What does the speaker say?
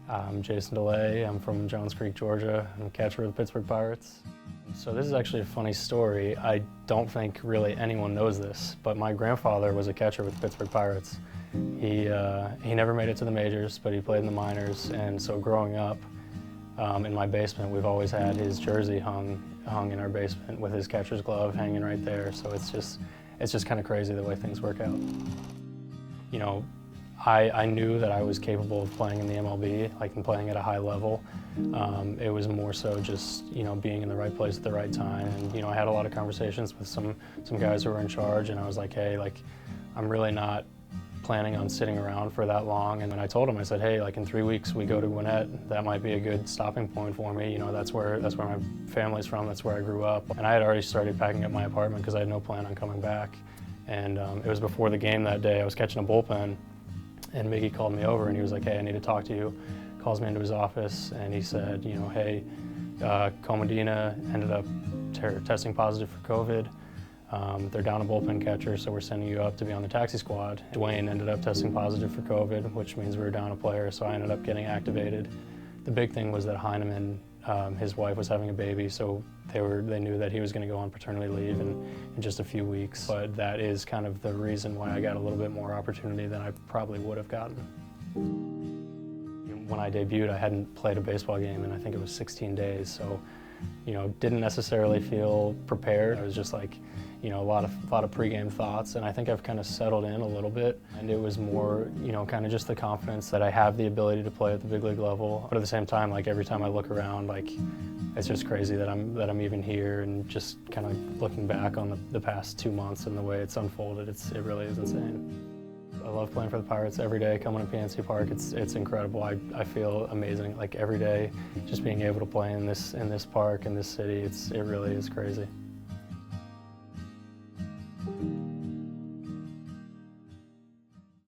I'm Jason DeLay. I'm from Jones Creek, Georgia. I'm a catcher with the Pittsburgh Pirates. So this is actually a funny story. I don't think really anyone knows this, but my grandfather was a catcher with the Pittsburgh Pirates. He never made it to the majors, but he played in the minors, and so growing up in my basement, we've always had his jersey hung in our basement with his catcher's glove hanging right there. So it's just kind of crazy the way things work out. You know, I knew that I was capable of playing in the MLB, like and playing at a high level. It was more so just, you know, being in the right place at the right time. And, you know, I had a lot of conversations with some guys who were in charge, and I was like, hey, like, I'm really not planning on sitting around for that long. And then I told him, I said, hey, like in 3 weeks we go to Gwinnett. That might be a good stopping point for me. You know, that's where my family's from, that's where I grew up. And I had already started packing up my apartment because I had no plan on coming back. And it was before the game that day. I was catching a bullpen, and Miggy called me over and he was like, hey, I need to talk to you. Calls me into his office and he said, you know, hey, Comodina ended up testing positive for COVID. They're down a bullpen catcher, so we're sending you up to be on the taxi squad. Dwayne ended up testing positive for COVID, which means we were down a player, so I ended up getting activated. The big thing was that Heineman, his wife, was having a baby, so they knew that he was going to go on paternity leave in just a few weeks. But that is kind of the reason why I got a little bit more opportunity than I probably would have gotten. When I debuted, I hadn't played a baseball game in I think it was 16 days, so you know, didn't necessarily feel prepared. I was just like, you know, a lot of pregame thoughts, and I think I've kind of settled in a little bit. And it was more, you know, kind of just the confidence that I have the ability to play at the big league level. But at the same time, like every time I look around, like it's just crazy that I'm even here, and just kind of looking back on the past 2 months and the way it's unfolded, it really is insane. I love playing for the Pirates every day. Coming to PNC Park, it's incredible. I feel amazing. Like every day, just being able to play in this park, in this city, it really is crazy.